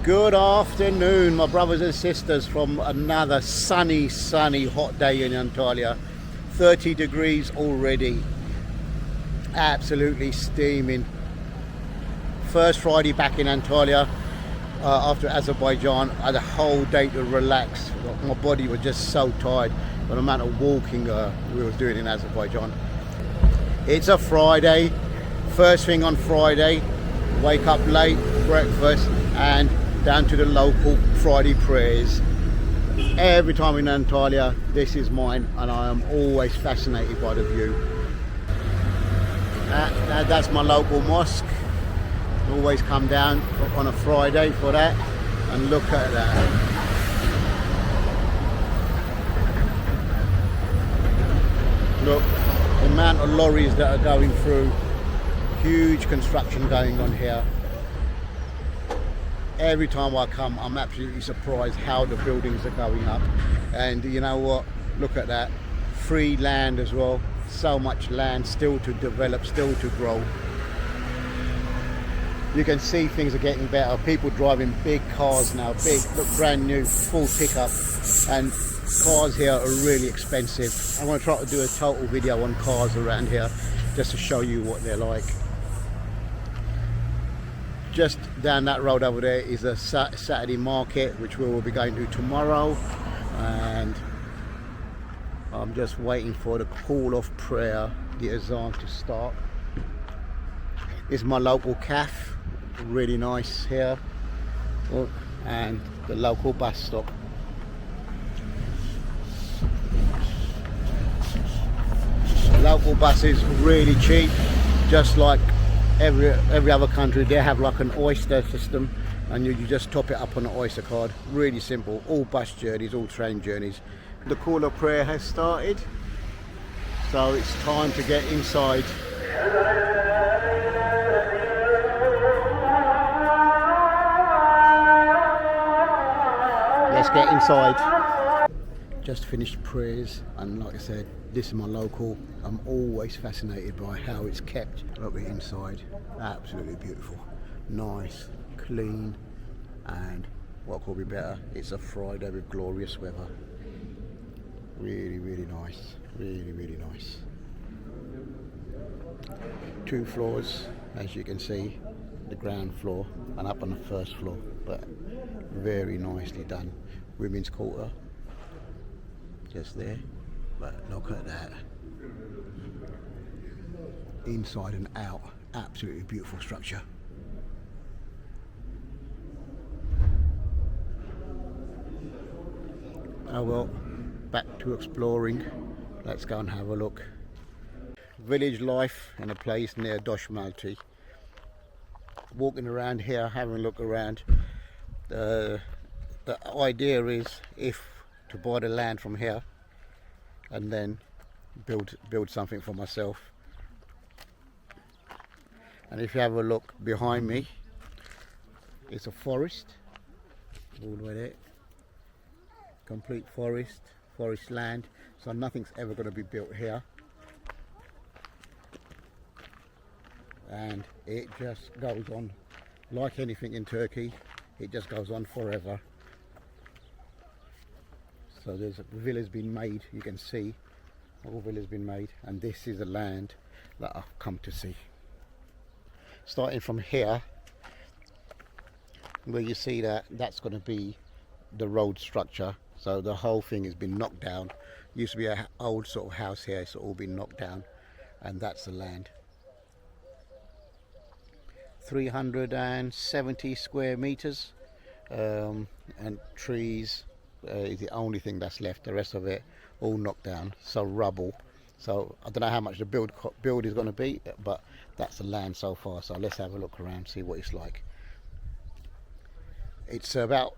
Good afternoon, my brothers and sisters, from another sunny, hot day in Antalya. 30 degrees already. Absolutely steaming. First Friday back in Antalya after Azerbaijan. I had a whole day to relax. My body was just so tired by the amount of walking we was doing in Azerbaijan. It's a Friday. First thing on Friday, wake up late, breakfast, and down to the local Friday prayers. Every time in Antalya, this is mine, and I am always fascinated by the view. That's my local mosque. Always come down on a Friday for that, and look at that. Look, the amount of lorries that are going through. Huge construction going on here. Every time I come, I'm absolutely surprised how the buildings are going up. And you know what? Look at that. Free land as well. So much land still to develop, still to grow. You can see things are getting better. People driving big cars now, big, look, brand new, full pickup. And cars here are really expensive. I'm going to try to do a total video on cars around here, just to show you what they're like. Just down that road over there is a Saturday market, which we will be going to tomorrow, and I'm just waiting for the call of prayer, the azan, to start. This is my local cafe, really nice here. Look, and the local bus stop. Local buses really cheap, just like every other country. They have like an oyster system, and you just top it up on an oyster card. Really simple. All bus journeys, all train journeys. The call of prayer has started, so it's time to get inside. Let's get inside. Just finished prayers, and like I said, this is my local. I'm always fascinated by how it's kept. Look at inside, absolutely beautiful, nice, clean, and what could be better, it's a Friday with glorious weather. Really nice, really nice. 2 floors, as you can see, the ground floor and up on the first floor, but very nicely done. Women's quarter just there, but look at that. Inside and out, absolutely beautiful structure. Oh well, back to exploring. Let's go and have a look. Village life in a place near Dosemealti. Walking around here, having a look around. The idea is to buy the land from here and then build something for myself. And if you have a look behind me, it's a forest all the way there. Complete forest land, so nothing's ever going to be built here, and it just goes on like anything in Turkey. It just goes on forever. So there's a villa's been made, you can see all villas been made, and this is the land that I've come to see. Starting from here, where you see that's going to be the road structure. So the whole thing has been knocked down. Used to be an old sort of house here, it's all been knocked down, and that's the land. 370 square meters, and trees is the only thing that's left. The rest of it all knocked down, so rubble. So I don't know how much the build is going to be, but that's the land so far. So let's have a look around, see what it's like. It's about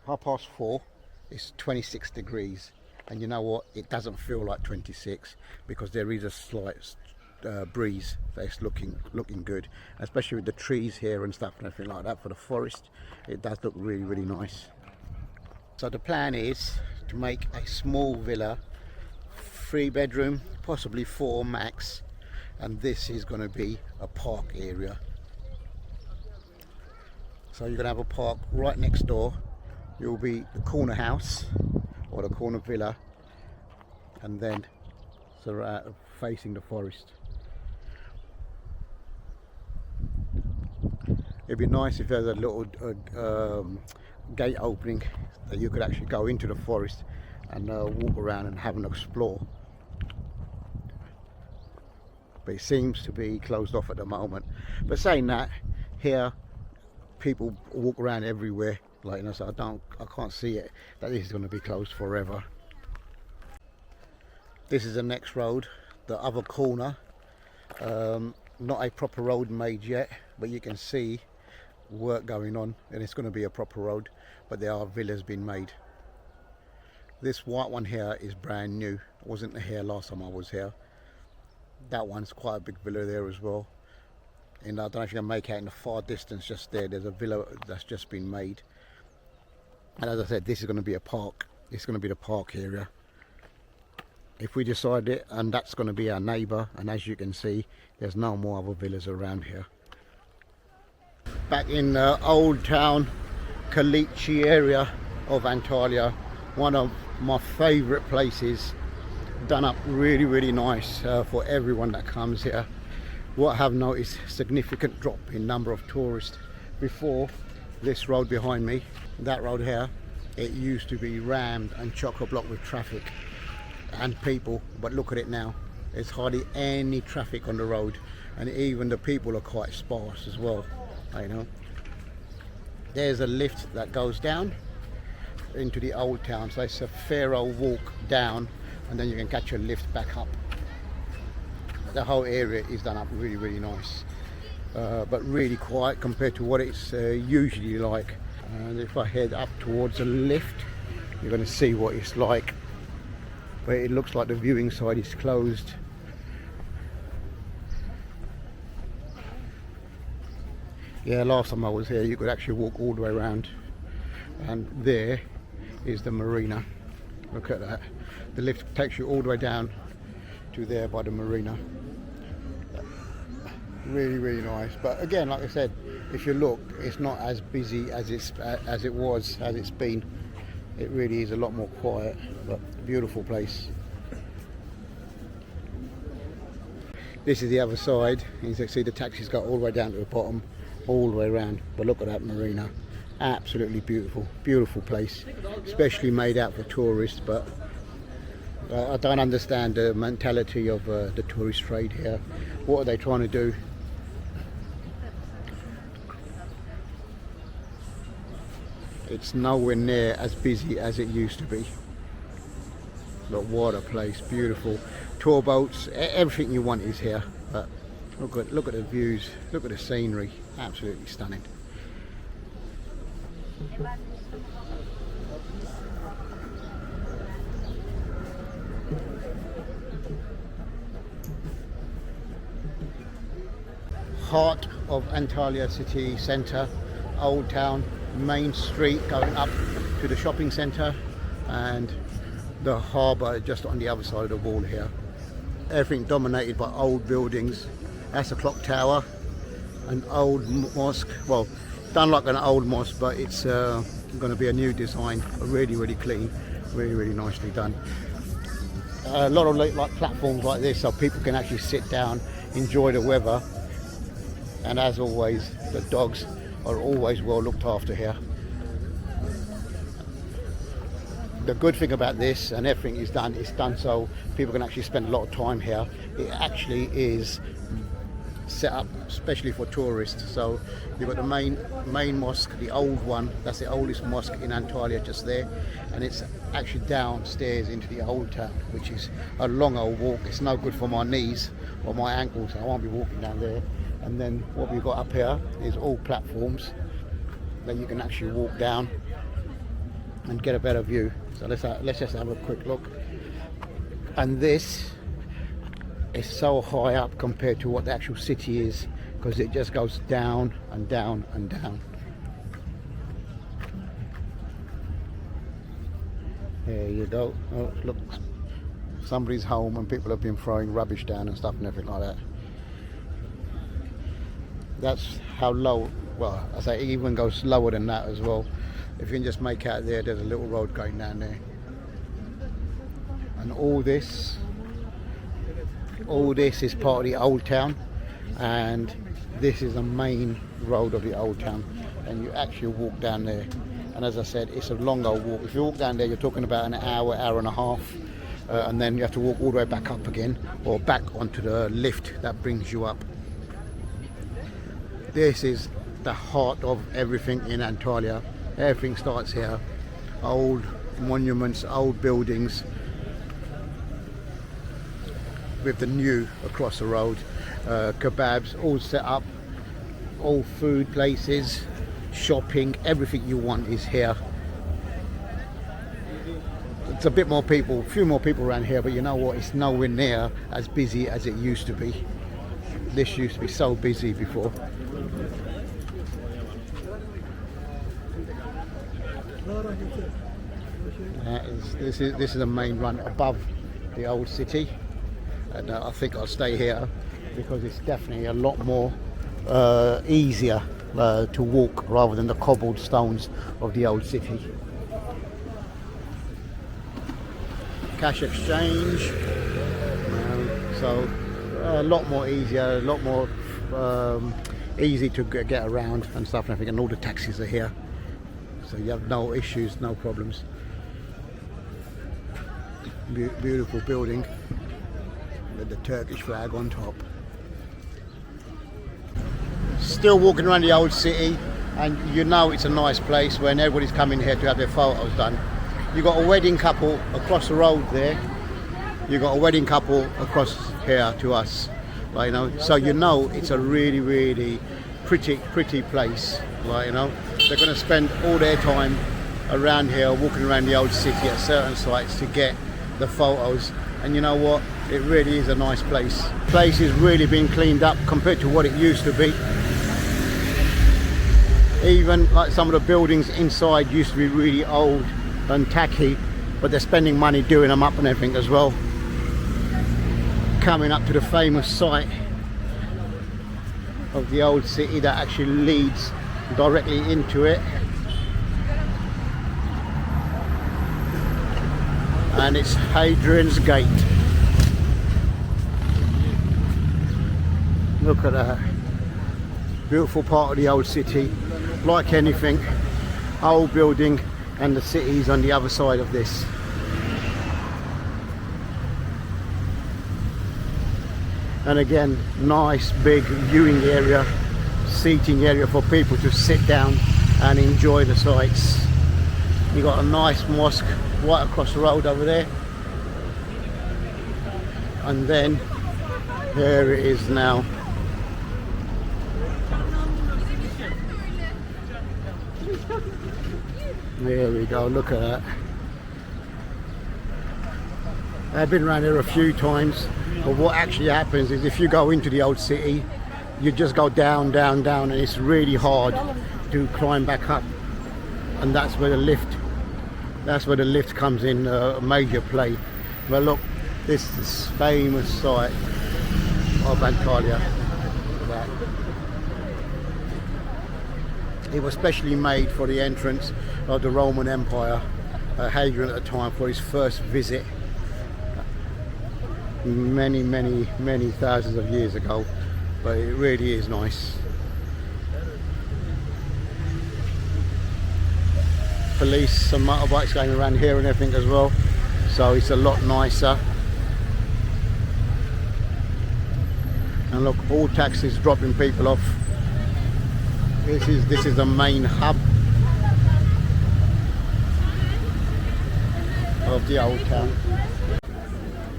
4:30. It's 26 degrees, and you know what, it doesn't feel like 26 because there is a slight breeze that's looking good, especially with the trees here and stuff and everything like that. For the forest, it does look really nice. So the plan is to make a small villa, 3 bedroom, possibly 4 max, and this is going to be a park area. So you're going to have a park right next door. You'll be the corner house or the corner villa, and then facing the forest. It'd be nice if there's a little gate opening that you could actually go into the forest and walk around and have an explore. But it seems to be closed off at the moment. But saying that, here people walk around everywhere, like, you know, so I can't see it that this is going to be closed forever. This is the next road, the other corner. Not a proper road made yet, but you can see work going on, and it's going to be a proper road, but there are villas being made. This white one here is brand new. I wasn't here last time I was here. That one's quite a big villa there as well, and I don't know if you can make out in the far distance just there's a villa that's just been made. And as I said, this is going to be a park. It's going to be the park area if we decide it, and that's going to be our neighbour. And as you can see, there's no more other villas around here. Back in the old town Kaleici area of Antalya, one of my favourite places, done up really nice for everyone that comes here. What I have noticed, significant drop in number of tourists. Before, this road behind me, that road here, it used to be rammed and chock-a-block with traffic and people, but look at it now. There's hardly any traffic on the road, and even the people are quite sparse as well, you know. There's a lift that goes down into the old town, so it's a fair old walk down, and then you can catch a lift back up. The whole area is done up really nice, but really quiet compared to what it's usually like. And if I head up towards the lift, you're going to see what it's like. But it looks like the viewing side is closed. Yeah, last time I was here you could actually walk all the way around, and there is the marina. Look at that. The lift takes you all the way down to there by the marina. Really nice. But again, like I said, if you look, it's not as busy as it's been. It really is a lot more quiet, but beautiful place. This is the other side. You can see the taxis go all the way down to the bottom, all the way around. But look at that marina. Absolutely beautiful place, especially made out for tourists. But I don't understand the mentality of the tourist trade here. What are they trying to do? It's nowhere near as busy as it used to be. But what a place, beautiful. Tour boats, everything you want is here. But look at the views, look at the scenery, absolutely stunning. Heart of Antalya city centre, old town, main street going up to the shopping centre, and the harbour just on the other side of the wall here. Everything dominated by old buildings. That's a clock tower, an old mosque, well, done like an old mosque, but it's going to be a new design, really clean, really nicely done. A lot of like platforms like this, so people can actually sit down, enjoy the weather, and as always, the dogs are always well looked after here. The good thing about this, and everything is done, it's done so people can actually spend a lot of time here. It actually is set up especially for tourists. So you've got the main mosque, the old one, that's the oldest mosque in Antalya, just there, and it's actually downstairs into the old town, which is a long old walk. It's no good for my knees or my ankles, I won't be walking down there. And then what we've got up here is all platforms that you can actually walk down and get a better view. So let's just have a quick look. And this is so high up compared to what the actual city is, because it just goes down and down and down. There you go. Oh, look, somebody's home and people have been throwing rubbish down and stuff and everything like that. That's how low well, I say it even goes lower than that as well. If you can just make out there, there's a little road going down there. And all this is part of the old town, and this is the main road of the old town, and you actually walk down there. And as I said, it's a long old walk. If you walk down there, you're talking about an hour, hour and a half, and then you have to walk all the way back up again, or back onto the lift that brings you up. This is the heart of everything in Antalya. Everything starts here. Old monuments, old buildings, with the new across the road. Kebabs all set up, all food places, shopping, everything you want is here. It's a bit more people, a few more people around here, but you know what, it's nowhere near as busy as it used to be. This used to be so busy before. This is the main run above the old city, and I think I'll stay here because it's definitely a lot more easier to walk rather than the cobbled stones of the old city. Cash exchange, so a lot more easier, a lot more easy to get around and stuff and everything, and all the taxis are here, so you have no issues, no problems. Beautiful building with the Turkish flag on top. Still walking around the old city, and you know it's a nice place when everybody's coming here to have their photos done. You got a wedding couple across the road there. You got a wedding couple across here to us, like, you know. So you know it's a really pretty place. Like, you know, they're going to spend all their time around here, walking around the old city at certain sites to get the photos. And you know what? It really is a nice place. The place is really being cleaned up compared to what it used to be. Even like some of the buildings inside used to be really old and tacky, but they're spending money doing them up and everything as well. Coming up to the famous site of the old city that actually leads directly into it, and it's Hadrian's Gate. Look at that beautiful part of the old city. Like anything, old building, and the city's on the other side of this. And again, nice big viewing area, seating area for people to sit down and enjoy the sights. You got a nice mosque right across the road over there, and then there it is now. There we go, look at that. I've been around here a few times, but what actually happens is if you go into the old city, you just go down, and it's really hard to climb back up. And that's where the lift comes in a major play. But look, this is famous site of Antalya. Look at that. It was specially made for the entrance of the Roman Empire, Hadrian at the time, for his first visit many thousands of years ago. But it really is nice. Police and motorbikes going around here and everything as well, so it's a lot nicer. And look, all taxis dropping people off. This is the main hub of the old town.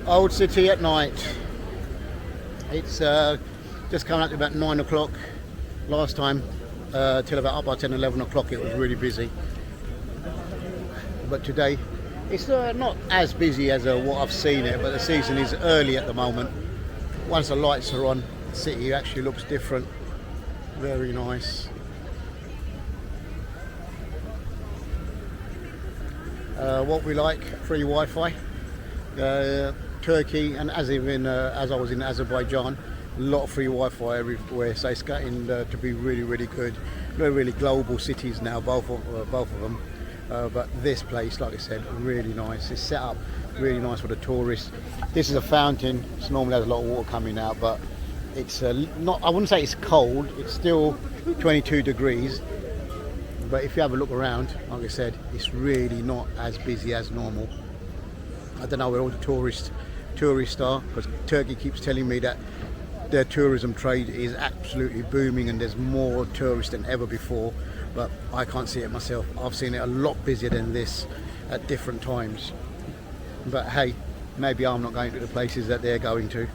Old city at night. It's just coming up to about 9 o'clock. Last time till about 10-11 o'clock it was really busy. But today it's not as busy as what I've seen it, but the season is early at the moment. Once the lights are on, the city actually looks different. Very nice. What we like, free Wi-Fi. Turkey, and as I was in Azerbaijan, a lot of free Wi-Fi everywhere, so it's getting to be really good. they're really global cities now, both of them. But this place, like I said, really nice. It's set up really nice for the tourists. This is a fountain. It normally has a lot of water coming out, but it's not. I wouldn't say it's cold. It's still 22 degrees. But if you have a look around, like I said, it's really not as busy as normal. I don't know where all the tourists are, because Turkey keeps telling me that their tourism trade is absolutely booming and there's more tourists than ever before, but I can't see it myself. I've seen it a lot busier than this at different times. But hey, maybe I'm not going to the places that they're going to.